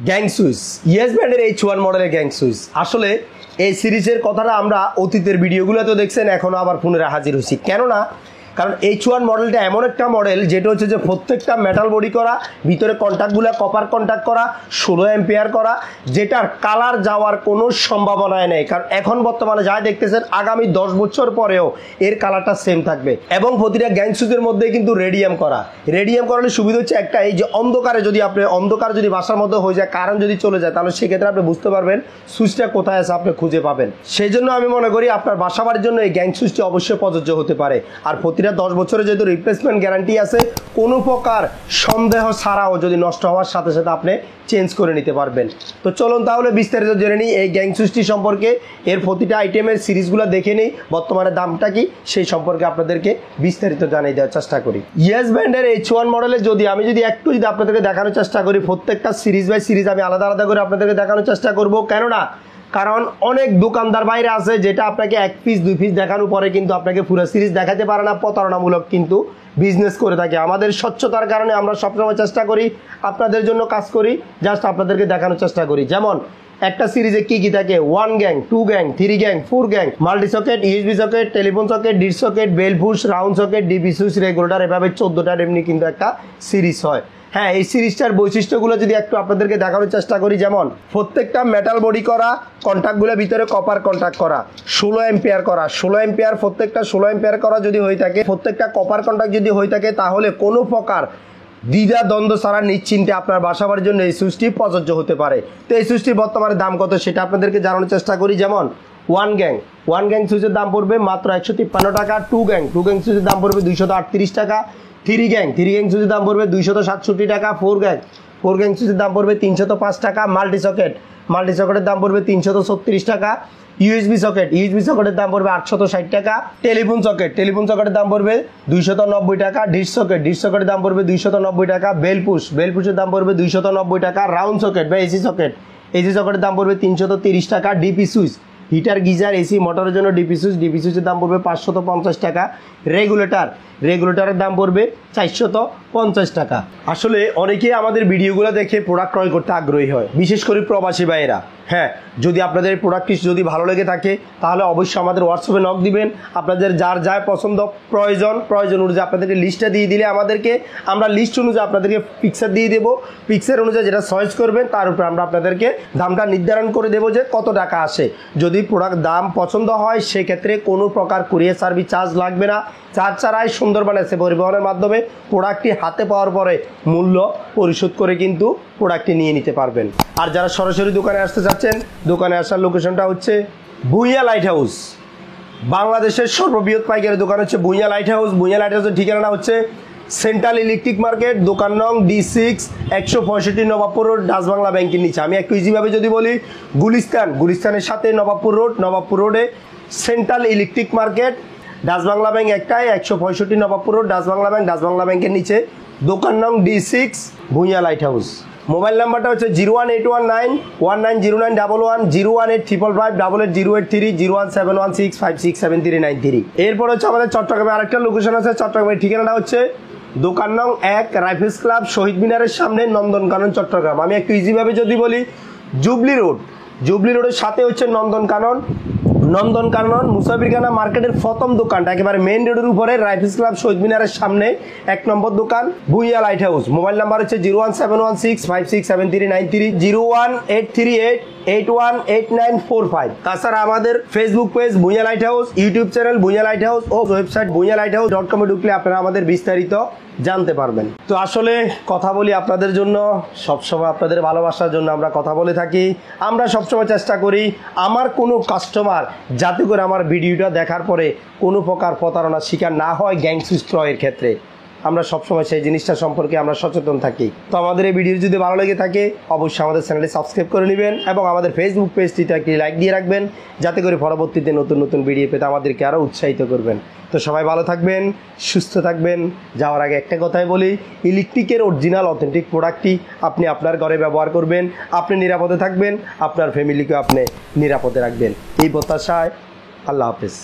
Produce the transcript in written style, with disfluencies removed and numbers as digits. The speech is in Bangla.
গ্যাং সুইচ, ইয়েস ব্র্যান্ডের H1 মডেলের গ্যাং সুইচ। আসলে এই সিরিজের কথাটা আমরা অতীতের ভিডিওগুলোতেও দেখছেন, এখনও আবার পুনরায় হাজির হয়েছি। কেননা কারণ H1 মডেলটা এমন একটা মডেল যেটা হচ্ছে যে প্রত্যেকটা মেটাল বডি করা, ভিতরে কন্ট্যাক্টগুলো কপার কন্ট্যাক্ট করা, 16 অ্যাম্পিয়ার করা, যেটার কালার যাওয়ার কোনো সম্ভাবনাই নেই। কারণ এখন বর্তমানে যা দেখতেছেন আগামী 10 বছর পরেও এর কালারটা সেম থাকবে। এবং প্রতিটা গ্যাং সুইচের মধ্যে কিন্তু রেডিয়াম করা। রেডিয়াম করালে সুবিধা হচ্ছে একটা, এই যে অন্ধকারে যদি আপনি অন্ধকার যদি বাসার মধ্যে হয়ে যায়, কারেন্ট যদি চলে যায়, তাহলে সেক্ষেত্রে আপনি বুঝতে পারবেন সুইচটা কোথায় আছে, আপনি খুঁজে পাবেন। সেই জন্য আমি মনে করি আপনার বাসা বাড়ির জন্য এই গ্যাং সুইচটি অবশ্যই প্রযোজ্য হতে পারে। আর প্রতিটা 10 বছরের যেহেতু রিপ্লেসমেন্ট গ্যারান্টি আছে, কোনো প্রকার সন্দেহ ছাড়াও যদি নষ্ট হওয়ার সাথে সাথে আপনি চেঞ্জ করে নিতে পারবেন। তো চলুন তাহলে বিস্তারিত জেনে নিই এই গ্যাং সুইচটি সম্পর্কে। এর প্রতিটা আইটেমের সিরিজগুলো দেখে নিই, বর্তমানে দামটা কি সেই সম্পর্কে আপনাদেরকে বিস্তারিত জানিয়ে দেওয়ার চেষ্টা করি। ইয়েস ব্র্যান্ডের H1 মডেলের আমি যদি একটু আপনাদেরকে দেখানোর চেষ্টা করি, প্রত্যেকটা সিরিজ বাই সিরিজ আমি আলাদা আলাদা করে আপনাদেরকে দেখানোর চেষ্টা করব। কেননা কারণ অনেক দোকানদার বাইরে আছে যেটা আপনাকে 1 পিস 2 পিস দেখানোর পরে কিন্তু আপনাকে পুরো সিরিজ দেখাতে পারে না, প্রতারণামূলক কিন্তু বিজনেস করে থাকে। আমাদের স্বচ্ছতার কারণে আমরা সবসময় চেষ্টা করি আপনাদের জন্য কাজ করি, জাস্ট আপনাদেরকে দেখানোর চেষ্টা করি। যেমন একটা সিরিজে কি কি থাকে, 1 gang, 2 gang, 3 gang, 4 gang, multi socket, USB socket, telephone socket, dish socket, bell push, round socket, DP switch, regulator, এভাবে 14টার এমনি কিন্তু একটা সিরিজ হয়। হ্যাঁ, এই সিরিজটার বৈশিষ্ট্যগুলো যদি একটু আপনাদেরকে দেখানোর চেষ্টা করি, যেমন প্রত্যেকটা মেটাল বডি করা, কন্ট্যাক্টগুলোর ভিতরে কপার কন্ট্যাক্ট করা, 16 অ্যাম্পিয়ার করা, 16 অ্যাম্পিয়ার, প্রত্যেকটা 16 অ্যাম্পিয়ার করা যদি হয়ে থাকে, প্রত্যেকটা কপার কন্ট্যাক্ট যদি হয়ে থাকে, তাহলে কোনো প্রকার দ্বিধা দ্বন্দ্ব ছাড়া নিশ্চিন্তে আপনার বাসা বাড়ির জন্য এই সুইচটি প্রযোজ্য হতে পারে। তো এই সুইচটির বর্তমানে দাম কত সেটা আপনাদেরকে জানানোর চেষ্টা করি। যেমন 1 গ্যাং সুইচের দাম পড়বে মাত্র 153 টাকা, 2 গ্যাং সুইচের দাম পড়বে 238 টাকা, 3 গ্যাং সুইচের দাম পড়বে 267 টাকা, 4 গ্যাং সুইচের দাম পড়বে 305 টাকা, মাল্টি সকেটের দাম পড়বে 336 টাকা, ইউএসবি সকেটের দাম পড়বে 860 টাকা, টেলিফোন সকেটের দাম পড়বে 290 টাকা, ডিশ সকেটের দাম পড়বে 290 টাকা, বেল পুশের দাম পড়বে 290 টাকা, রাউন্ড সকেট বা এসি সকেটের দাম পড়বে 330 টাকা, DP switch, heater geyser AC মোটরের জন্য ডিপি সুইচের দাম পড়বে 550 টাকা, রেগুলেটরের দাম পড়বে 450 টাকা। আসলে অনেকেই আমাদের ভিডিওগুলো দেখে প্রোডাক্ট ক্রয় করতে আগ্রহী হয়, বিশেষ করে প্রবাসী ভাইয়েরা। হ্যাঁ, যদি আপনাদের প্রোডাক্টটি যদি ভালো লেগে থাকে তাহলে অবশ্যই আমাদের হোয়াটসঅ্যাপে নক দিবেন। আপনাদের যার যা পছন্দ প্রয়োজন অনুযায়ী আপনাদেরকে লিস্টটা দিয়ে দিলে আমাদেরকে আমরা লিস্ট অনুযায়ী আপনাদেরকে পিকচার দিয়ে দেবো। পিকচার অনুযায়ী যেটা চয়েস করবেন তার উপর আমরা আপনাদেরকে দামটা নির্ধারণ করে দেবো যে কত টাকা আসে। যদি প্রোডাক্ট দাম পছন্দ হয় সেক্ষেত্রে কোনো প্রকার কুরিয়ার সার্ভিস চার্জ লাগবে না। চার্জ ছাড়াই সুন্দরবন এসে পরিবহনের মাধ্যমে প্রোডাক্টটি হাতে পাওয়ার পরে মূল্য পরিশোধ করে কিন্তু প্রোডাক্টটি নিয়ে নিতে পারবেন। আর যারা সরাসরি দোকানে আসতে চাচ্ছেন, দোকানে আসার লোকেশনটা হচ্ছে ভূঁইয়া লাইট হাউস। বাংলাদেশের সর্ববৃহৎ পাইকারি দোকান হচ্ছে ভূঁইয়া লাইট হাউসের ঠিকানা হচ্ছে সেন্ট্রাল ইলেকট্রিক মার্কেট, দোকান নং D6, 165 Nawabpur road, Dutch Bangla ব্যাংকের নিচে। আমি একটু ইজিভাবে যদি বলি, গুলিস্তানের সাথে নবাবপুর রোডে central electric market, Dutch Bangla bank একটাই, 165 নবাবপুর রোড, ডাচ বাংলা ব্যাংকের নিচে, দোকান নং D6, Bhuiyan light house. Mobile নাম্বারটা হচ্ছে 01819190911, 01855550803, 01716567393। এরপর হচ্ছে আমাদের চট্টগ্রামে আরেকটা লোকেশন আছে। চট্টগ্রামের ঠিকানাটা হচ্ছে দোকান নং 1, রাইফেলস ক্লাব, শহীদ মিনারের সামনে, নন্দনকানন, চট্টগ্রাম। আমি একটু ইজিভাবে যদি বলি, জুবলি রোডের সাথে হচ্ছে নন্দনকানন মুসাফিরখানা মার্কেটের প্রথম দোকানটা একেবারে মেইন রোডের উপরে, রাইফেলস ক্লাব, শহীদ মিনারের সামনে 1 নম্বর দোকান, Bhuiya light house. Mobile number হচ্ছে 01716567393, 01838818945। তাছাড়া আমাদের Facebook page Bhuiya light house, YouTube channel Bhuiya light house ও ওয়েবসাইট ভূঁইয়ালাইটহাউস.com এ ঢুকলে আপনারা আমাদের বিস্তারিত জানতে পারবেন। তো আসলে কথা বলি আপনাদের জন্য, সবসময় আপনাদের ভালোবাসার জন্য আমরা কথা বলে থাকি। আমরা সবসময় চেষ্টা করি আমার কোনো কাস্টমার যাতে করে আমার ভিডিওটা দেখার পরে কোনো প্রকার প্রতারণার শিকার না হয় গ্যাং সুইচ ক্রয়ের ক্ষেত্রে। আমরা সবসময় সেই জিনিসটা সম্পর্কে আমরা সচেতন থাকি। তো আমাদের এই ভিডিও যদি ভালো লেগে থাকে অবশ্যই আমাদের চ্যানেলটি সাবস্ক্রাইব করে নেবেন এবং আমাদের ফেসবুক পেজটিতে একটি লাইক দিয়ে রাখবেন, যাতে করে পরবর্তীতে নতুন ভিডিও পেতে আমাদেরকে আরও উৎসাহিত করবেন। তো সবাই ভালো থাকবেন, সুস্থ থাকবেন। যাওয়ার আগে একটা কথাই বলি, ইলেকট্রিকের অরিজিনাল অথেন্টিক প্রোডাক্টটি আপনি আপনার ঘরে ব্যবহার করবেন, আপনি নিরাপদে থাকবেন, আপনার ফ্যামিলিকে আপনি নিরাপদে রাখবেন। এই প্রত্যাশায় আল্লাহ হাফেজ।